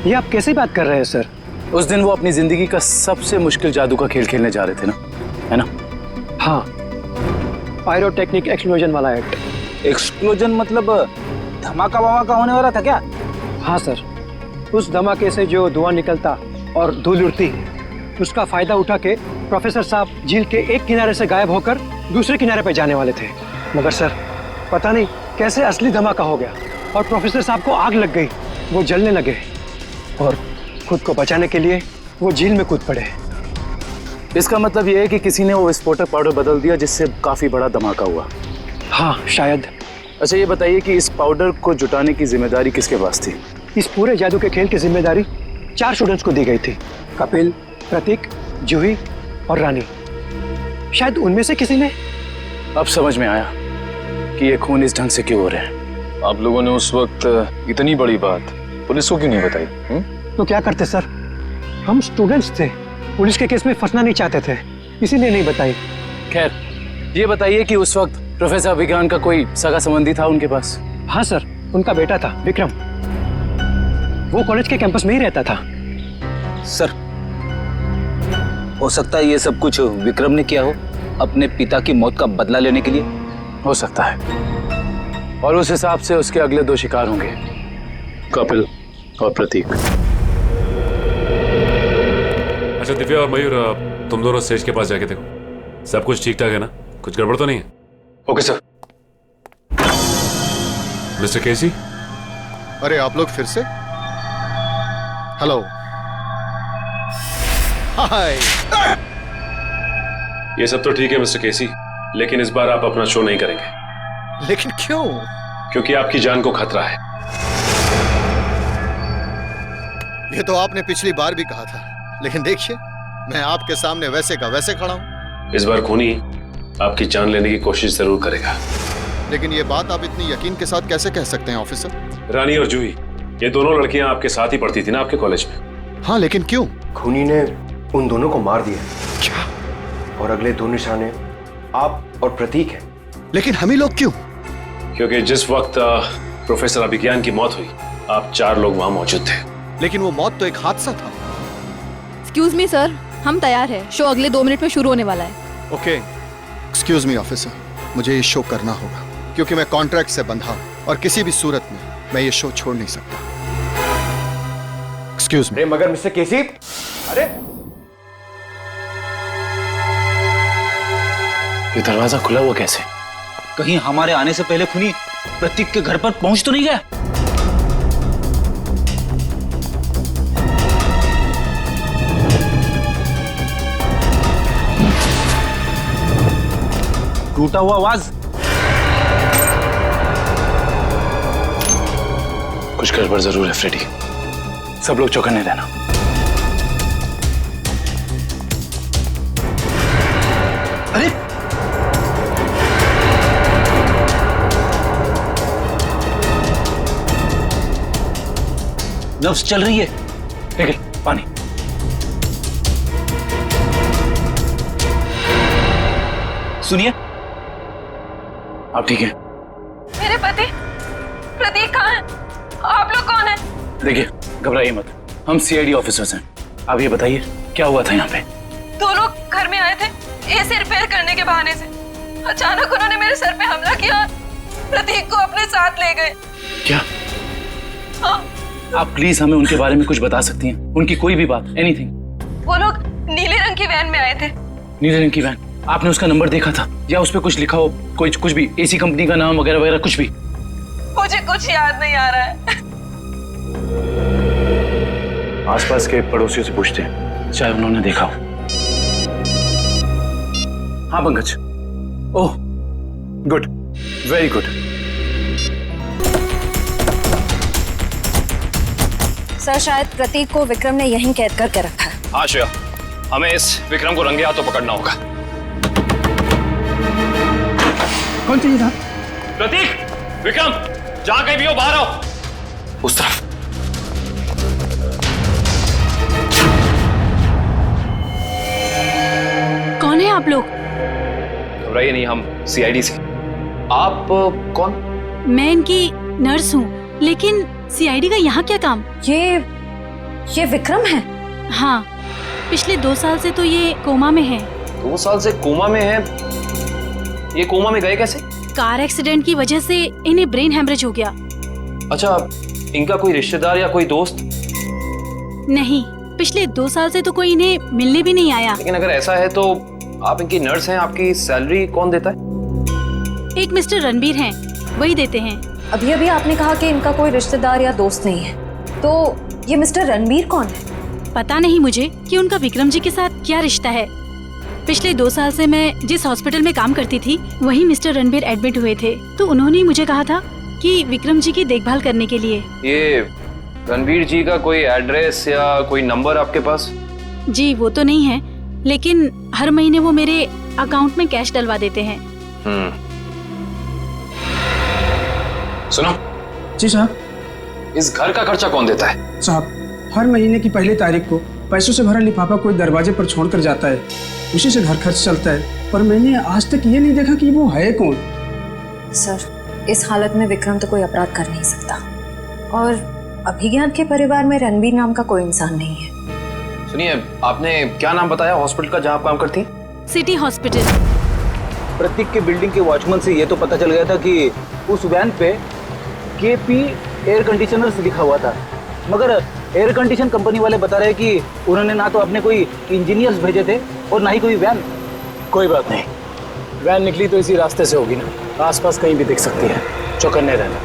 Speaker 11: ये आप कैसे बात कर रहे हैं सर?
Speaker 15: उस दिन वो अपनी जिंदगी का सबसे मुश्किल जादू का खेल खेलने जा रहे थे ना, है ना?
Speaker 11: हाँ, पायरोटेक्निक एक्सप्लोजन वाला एक्ट।
Speaker 15: एक्सप्लोजन मतलब धमाका वमाका होने वाला था क्या?
Speaker 11: हाँ सर, उस धमाके से जो धुआं निकलता और धूल उड़ती, उसका फायदा उठा के प्रोफेसर साहब झील के एक किनारे से गायब होकर दूसरे किनारे पे जाने वाले थे। मगर सर पता नहीं कैसे असली धमाका हो गया और प्रोफेसर साहब को आग लग गई। वो जलने लगे और खुद को बचाने के लिए वो झील में कूद पड़े।
Speaker 15: इसका मतलब ये है कि किसी ने वो विस्फोटक पाउडर बदल दिया जिससे काफी बड़ा धमाका हुआ।
Speaker 11: हाँ शायद।
Speaker 15: अच्छा ये बताइए कि इस पाउडर को जुटाने की जिम्मेदारी किसके पास थी?
Speaker 11: इस पूरे जादू के खेल की जिम्मेदारी 4 स्टूडेंट्स को दी गई थी, कपिल, प्रतीक, जूही और रानी। शायद उनमें से किसी ने।
Speaker 15: अब समझ में आया कि ये खून इस ढंग से क्यों हो रहे हैं।
Speaker 14: आप लोगों ने उस वक्त इतनी बड़ी बात पुलिस को क्यों नहीं बताई?
Speaker 11: तो क्या करते सर, हम स्टूडेंट्स थे, पुलिस के केस में फंसना नहीं चाहते थे, इसीलिए नहीं बताई।
Speaker 15: खैर ये बताइए कि उस वक्त प्रोफेसर अभिज्ञान का कोई सगा संबंधी था उनके पास?
Speaker 11: हाँ सर, उनका बेटा था विक्रम, वो कॉलेज के कैंपस में ही रहता था।
Speaker 19: सर हो सकता है ये सब कुछ विक्रम ने किया हो अपने पिता की मौत का बदला लेने के लिए।
Speaker 15: हो सकता है, और उस हिसाब से उसके अगले 2 शिकार होंगे, कपिल और प्रतीक।
Speaker 14: अच्छा दिव्या और मयूर,
Speaker 20: तुम दोनों स्टेज के पास जाके देखो सब कुछ ठीक ठाक है ना, कुछ गड़बड़ तो नहीं है?
Speaker 12: Okay sir.
Speaker 20: मिस्टर केसी।
Speaker 12: अरे आप लोग फिर से? हेलो। हाय।
Speaker 20: ये सब तो ठीक है मिस्टर केसी, लेकिन इस बार आप अपना शो नहीं करेंगे।
Speaker 12: लेकिन क्यों?
Speaker 20: क्योंकि आपकी जान को खतरा है।
Speaker 12: ये तो आपने पिछली बार भी कहा था, लेकिन देखिए मैं आपके सामने वैसे का वैसे खड़ा हूं।
Speaker 20: इस बार खूनी आपकी जान लेने की कोशिश जरूर करेगा।
Speaker 12: लेकिन ये बात आप इतनी यकीन के साथ कैसे कह सकते हैं ऑफिसर?
Speaker 20: रानी और जूही, ये दोनों लड़कियां आपके साथ ही पढ़ती थी ना आपके कॉलेज में?
Speaker 12: हाँ, लेकिन क्यों?
Speaker 16: खूनी ने उन दोनों को मार दिया।
Speaker 12: क्या?
Speaker 16: और अगले 2 निशाने आप और प्रतीक हैं।
Speaker 12: लेकिन हम ही लोग क्यों?
Speaker 20: क्योंकि जिस वक्त प्रोफेसर अभिज्ञान की मौत हुई, आप 4 लोग वहां मौजूद थे।
Speaker 12: लेकिन वो मौत तो एक हादसा था।
Speaker 21: एक्सक्यूज मी सर, हम तैयार हैं। शो अगले 2 मिनट में शुरू होने वाला है।
Speaker 12: ओके, एक्सक्यूज मी ऑफिसर, मुझे ये शो करना होगा क्योंकि मैं कॉन्ट्रैक्ट से बंधा हूं और किसी भी सूरत में मैं ये शो छोड़ नहीं सकता। Excuse me.
Speaker 16: मगर मिस्टर केसी, अरे
Speaker 19: ये दरवाजा खुला हुआ कैसे? कहीं हमारे आने से पहले खूनी प्रतीक के घर पर पहुंच तो नहीं गया? टूटा हुआ आवाज। कुछ गड़बड़ जरूर है फ्रेडी, सब लोग चौकन्ने रहना। अरे नर्व्स चल रही है। ठीक, पानी। सुनिए, आप ठीक हैं?
Speaker 18: मेरे पति प्रतीक कहाँ है? आप लोग कौन हैं?
Speaker 19: देखिए, घबराइए मत, हम सीआईडी ऑफिसर्स हैं। आप ये बताइए क्या हुआ था यहाँ पे?
Speaker 18: 2 लोग घर में आए थे एसी रिपेयर करने के बहाने से। अचानक उन्होंने मेरे सर पे हमला किया, प्रतीक को अपने साथ ले गए।
Speaker 19: क्या?
Speaker 18: हाँ।
Speaker 19: आप प्लीज हमें उनके बारे में कुछ बता सकती हैं? उनकी कोई भी बात, एनीथिंग।
Speaker 18: वो लोग नीले रंग की वैन में आए थे।
Speaker 19: नीले रंग की वैन? आपने उसका नंबर देखा था या उस पे कुछ लिखा हो? कुछ भी, एसी कंपनी का नाम वगैरह वगैरह कुछ भी?
Speaker 18: मुझे कुछ याद नहीं आ रहा है।
Speaker 19: आसपास के पड़ोसियों से पूछते हैं, चाहे उन्होंने देखा हो। हाँ Pankaj. Oh good, very good.
Speaker 3: Sir, शायद प्रतीक को विक्रम ने यहीं कैद करके रखा है।
Speaker 4: हाँ श्रेया, हमें इस विक्रम को रंगे हाथों पकड़ना होगा।
Speaker 11: कौन चाहिए था?
Speaker 4: प्रतीक, विक्रम, जहां कहीं भी हो बाहर आओ।
Speaker 19: उस तरफ।
Speaker 21: कौन है आप लोग?
Speaker 2: घबराइए नहीं, हम सीआईडी से। आप कौन?
Speaker 21: मैं इनकी नर्स हूँ, लेकिन सीआईडी का यहाँ क्या काम?
Speaker 3: ये विक्रम है?
Speaker 21: हाँ, पिछले 2 साल से तो ये कोमा में है।
Speaker 2: 2 साल से कोमा में है? ये कोमा में गए कैसे?
Speaker 21: कार एक्सीडेंट की वजह से इन्हें ब्रेन हेमरेज हो गया।
Speaker 2: अच्छा, इनका कोई रिश्तेदार या कोई दोस्त?
Speaker 21: नहीं, पिछले 2 साल से तो कोई इन्हें मिलने भी नहीं आया।
Speaker 2: लेकिन अगर ऐसा है तो आप इनकी नर्स हैं, आपकी सैलरी कौन देता है?
Speaker 21: एक मिस्टर रणबीर हैं, वही देते हैं।
Speaker 3: अभी अभी आपने कहा कि इनका कोई रिश्तेदार या दोस्त नहीं है, तो ये मिस्टर रणबीर कौन है?
Speaker 21: पता नहीं मुझे कि उनका विक्रम जी के साथ क्या रिश्ता है। पिछले 2 साल से मैं जिस हॉस्पिटल में काम करती थी, वहीं मिस्टर रणबीर एडमिट हुए थे, तो उन्होंने ही मुझे कहा था कि विक्रम जी की देखभाल करने के लिए।
Speaker 2: ये रणबीर जी का कोई एड्रेस या कोई नंबर आपके पास?
Speaker 21: जी वो तो नहीं है, लेकिन हर महीने वो मेरे अकाउंट में कैश डलवा देते हैं।
Speaker 2: सुनो
Speaker 11: जी साहब।
Speaker 2: इस घर का खर्चा कौन देता है?
Speaker 11: साहब, हर महीने की पहली तारीख को पैसों से भरा लिफाफा कोई दरवाजे पर छोड़कर जाता है, उसी से घर खर्च चलता है। पर मैंने आज तक ये नहीं देखा कि वो है कौन।
Speaker 3: सर, इस हालत में विक्रम तो कोई अपराध कर नहीं सकता, और अभिज्ञान के परिवार में रणबीर नाम का कोई इंसान नहीं है।
Speaker 2: सुनिए, आपने क्या नाम बताया हॉस्पिटल का जहाँ आप काम करती?
Speaker 21: City hospital.
Speaker 19: प्रतीक के बिल्डिंग के वॉचमैन से ये तो पता चल गया था कि उस वैन पे KP एयर कंडीशनर्स लिखा हुआ था, मगर एयर कंडीशन कंपनी वाले बता रहे कि उन्होंने ना तो अपने कोई इंजीनियर्स भेजे थे और ना ही कोई वैन।
Speaker 15: कोई बात नहीं, वैन निकली तो इसी रास्ते से होगी ना, आसपास कहीं भी दिख सकती है, चौकन्ने रहना।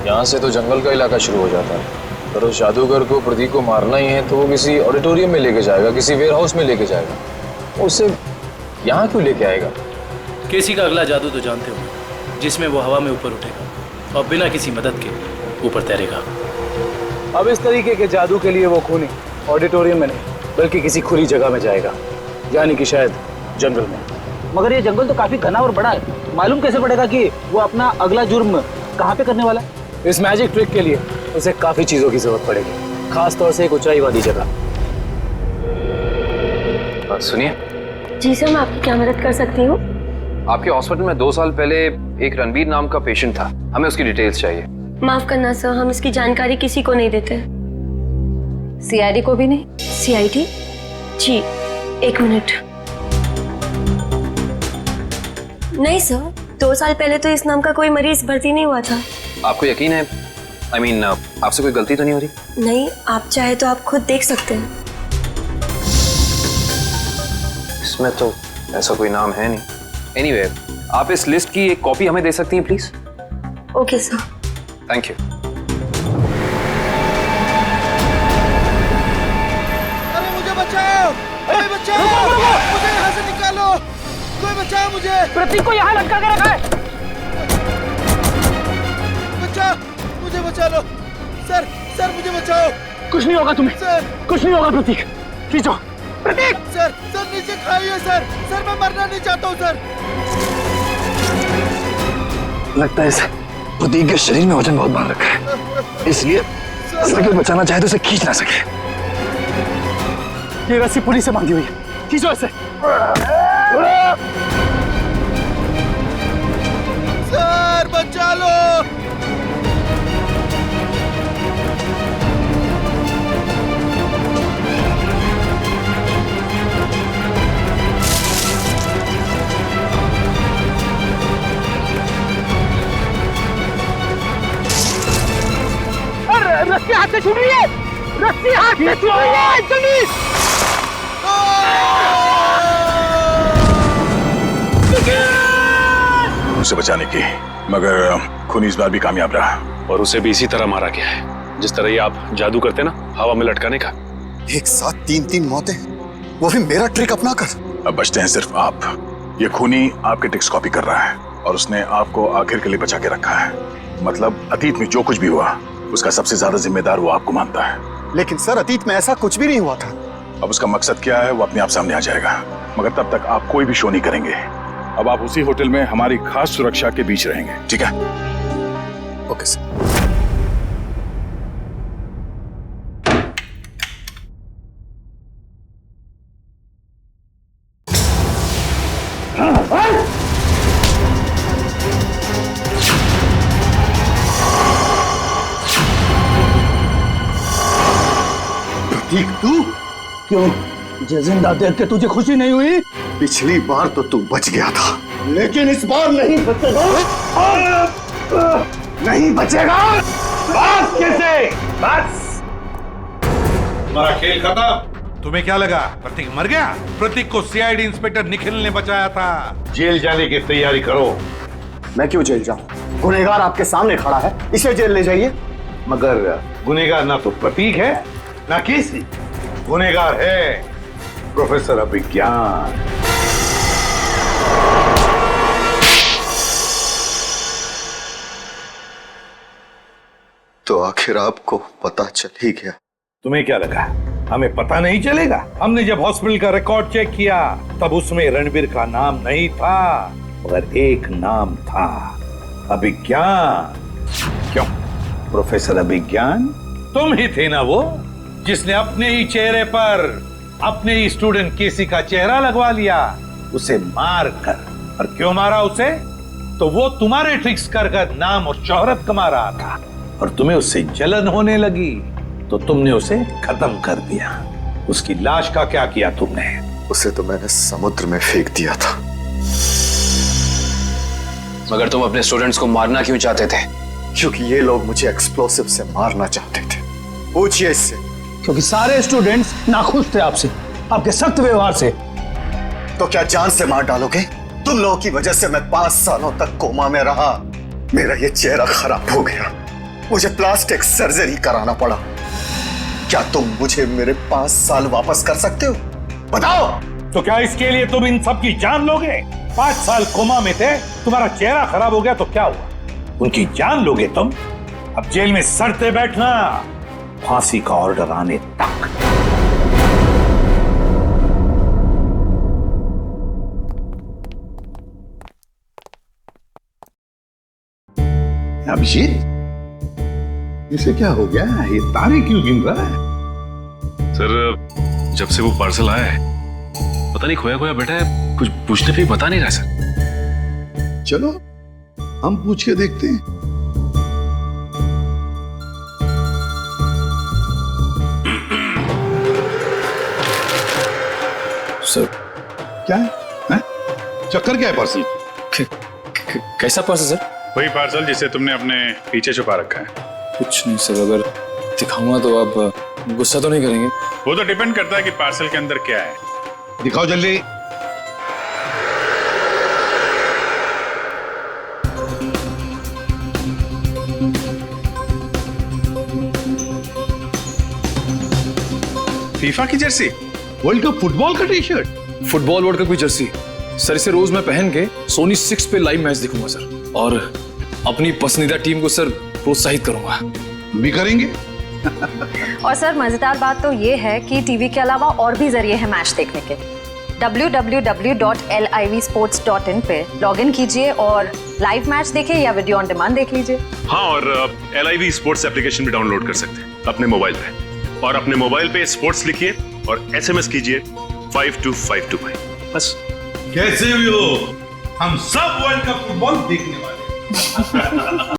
Speaker 14: यहाँ से तो जंगल का इलाका शुरू हो जाता है, पर उस जादूगर को प्रतीक को मारना ही है तो वो किसी ऑडिटोरियम में लेके जाएगा, किसी वेयर हाउस में लेके जाएगा। उसे यहाँ क्यों लेके आएगा?
Speaker 5: केसी का अगला जादू तो जानते हो, जिसमें वो हवा में ऊपर उठेगा और बिना किसी मदद के ऊपर तैरेगा।
Speaker 15: अब इस तरीके के जादू के लिए वो खूनी ऑडिटोरियम में नहीं बल्कि किसी खुली जगह में जाएगा, यानी कि शायद जंगल में।
Speaker 19: मगर ये जंगल तो काफी घना और बड़ा है, मालूम कैसे पड़ेगा कि वो अपना अगला जुर्म कहाँ पे करने वाला है?
Speaker 15: इस मैजिक ट्रिक के लिए उसे काफी चीजों की जरूरत पड़ेगी, खास तौर से एक ऊंचाई वाली जगह।
Speaker 2: सुनिए।
Speaker 22: जी सर, मैं आपकी क्या मदद कर सकती हूँ?
Speaker 2: आपके हॉस्पिटल में 2 साल पहले एक रणबीर नाम का पेशेंट था, हमें उसकी डिटेल्स चाहिए।
Speaker 22: माफ करना सर, हम इसकी जानकारी किसी को नहीं देते।
Speaker 3: सीआईडी को भी नहीं?
Speaker 22: सीआईडी? जी, 1 मिनट। नहीं सर, 2 साल पहले तो इस नाम का कोई मरीज भर्ती नहीं हुआ था।
Speaker 2: आपको यकीन है? I mean, आपसे कोई गलती तो नहीं हो रही?
Speaker 22: नहीं, आप चाहे तो आप खुद देख सकते हैं।
Speaker 2: इसमें तो ऐसा कोई नाम है नहीं। Anyway, आप इस लिस्ट की एक कॉपी हमें दे सकती हैं please?
Speaker 22: Okay sir.
Speaker 2: Thank you.
Speaker 23: अरे मुझे बचाओ! अरे बचाओ! मुझे यहाँ से निकालो! कोई बचाओ मुझे!
Speaker 19: प्रतीक को यहाँ लटका के रखा है।
Speaker 23: बचाओ! मुझे बचा लो! सर, सर मुझे बचाओ!
Speaker 19: कुछ नहीं होगा तुम्हें।
Speaker 23: सर!
Speaker 19: कुछ नहीं होगा प्रतीक, खींचो। प्रतीक!
Speaker 23: सर, सर नीचे खाइए सर! सर मैं मरना नहीं चाहता हूँ सर!
Speaker 17: लगता है इस प्रतीक के शरीर में वजन बहुत बांध रखा है, इसलिए अगर बचाना चाहे तो इसे खींच ना सके।
Speaker 19: ये रस्सी पुलिस से बांधी हुई है, खींचो इसे।
Speaker 23: सर बचा लो!
Speaker 19: रस्सी हाथ से छूट रही है, रस्सी हाथ से छूट रही है, जल्दी!
Speaker 1: उसे बचाने की, मगर खूनी इस बार भी कामयाब रहा।
Speaker 20: और उसे भी इसी तरह मारा गया है, जिस तरह ये आप जादू करते ना, हवा में लटकाने का।
Speaker 12: एक साथ 3-3 मौतें, वो भी मेरा ट्रिक अपना कर।
Speaker 1: अब बचते हैं सिर्फ आप। ये खूनी आपके ट्रिक्स कॉपी कर रहा है और उसने आपको आखिर के लिए बचा के रखा है। मतलब अतीत में जो कुछ भी हुआ उसका सबसे ज्यादा जिम्मेदार वो आपको मानता है।
Speaker 12: लेकिन सर, अतीत में ऐसा कुछ भी नहीं हुआ था।
Speaker 1: अब उसका मकसद क्या है वो अपने आप सामने आ जाएगा, मगर तब तक आप कोई भी शो नहीं करेंगे। अब आप उसी होटल में हमारी खास सुरक्षा के बीच रहेंगे, ठीक है?
Speaker 12: Okay sir.
Speaker 17: प्रतीक, तू क्यों? जिंदा देख के तुझे खुशी नहीं हुई?
Speaker 12: पिछली बार तो तू बच गया था,
Speaker 17: लेकिन इस बार नहीं बचेगा। नहीं बचेगा। बस कैसे? बस
Speaker 9: तुम्हारा खेल खत्म। तुम्हें क्या लगा प्रतीक मर गया? प्रतीक को सीआईडी इंस्पेक्टर निखिल ने बचाया था। जेल जाने की तैयारी करो।
Speaker 12: मैं क्यों जेल जाऊं? गुनहगार आपके सामने खड़ा है, इसे जेल ले जाइए।
Speaker 9: मगर गुनहगार ना तो प्रतीक है ना केसी, गुनहगार है प्रोफेसर अभिज्ञान।
Speaker 12: तो आखिर आपको पता चल ही गया।
Speaker 9: तुम्हें क्या लगा हमें पता नहीं चलेगा? हमने जब हॉस्पिटल का रिकॉर्ड चेक किया तब उसमें रणबीर का नाम नहीं था, मगर एक नाम था, अभिज्ञान। क्यों? प्रोफेसर अभिज्ञान तुम ही थे ना वो जिसने अपने ही चेहरे पर अपने ही स्टूडेंट केसी का चेहरा लगवा लिया, उसे मार कर। और क्यों मारा उसे? तो वो तुम्हारे ट्रिक्स कर नाम और शोहरत कमा रहा था और तुम्हें उससे जलन होने लगी तो तुमने उसे खत्म कर दिया। उसकी लाश का क्या किया तुमने?
Speaker 12: उसे तो मैंने समुद्र में फेंक दिया था।
Speaker 2: मगर तुम अपने स्टूडेंट्स को मारना क्यों चाहते थे?
Speaker 12: क्योंकि ये लोग मुझे एक्सप्लोसिव से मारना चाहते थे। पूछिए इससे।
Speaker 17: क्योंकि सारे स्टूडेंट्स नाखुश थे आपसे, आपके सख्त व्यवहार से।
Speaker 12: तो क्या जान से मार डालोगे? तुम लोगों की वजह से मैं 5 सालों तक कोमा में रहा। मेरा ये चेहरा खराब हो गया, मुझे प्लास्टिक सर्जरी कराना पड़ा। क्या तुम मुझे मेरे 5 साल वापस कर सकते हो? बताओ।
Speaker 9: तो क्या इसके लिए तुम इन सब की जान लोगे? 5 साल कोमा में थे, तुम्हारा चेहरा खराब हो गया तो क्या हुआ? उनकी जान लोगे तुम? अब जेल में सड़ते बैठना, फांसी का ऑर्डर आने तक।
Speaker 6: अभिषेक, इसे क्या हो गया? ये तारे क्यों गिन रहा है?
Speaker 20: सर, जब से वो पार्सल आया है पता नहीं खोया खोया बैठा है, कुछ पूछने पे बता नहीं रहा सर।
Speaker 6: चलो हम पूछ के देखते हैं।
Speaker 14: सर
Speaker 6: क्या है? चक्कर क्या है पार्सल?
Speaker 14: कैसा पार्सल सर?
Speaker 8: वही पार्सल जिसे तुमने अपने पीछे छुपा रखा है।
Speaker 14: कुछ नहीं सर, अगर दिखाऊंगा तो आप गुस्सा तो नहीं करेंगे?
Speaker 8: वो तो डिपेंड करता है कि पार्सल के अंदर क्या है।
Speaker 6: दिखाओ जल्दी।
Speaker 8: फीफा की जर्सी,
Speaker 6: वर्ल्ड कप फुटबॉल का T shirt,
Speaker 14: football world cup की जर्सी सर, इसे रोज मैं पहन के सोनी 6 पे लाइव मैच देखूंगा सर, और अपनी पसंदीदा टीम को सर प्रोत्साहित करूंगा।
Speaker 6: भी करेंगे।
Speaker 3: और सर मजेदार बात तो ये है कि टीवी के अलावा और भी जरिए हैं मैच देखने के। www.livsports.in पे लॉगिन कीजिए और लाइव मैच देखें या वीडियो ऑन डिमांड देख लीजिए।
Speaker 20: हाँ, और LIV स्पोर्ट्स एप्लीकेशन भी डाउनलोड कर सकते हैं अपने मोबाइल पे, और अपने मोबाइल पे स्पोर्ट्स लिखिए और SMS कीजिए 52525। बस।
Speaker 6: कैसे भी हो, हम सब वर्ल्ड कप फुटबॉल देखने वाले हैं।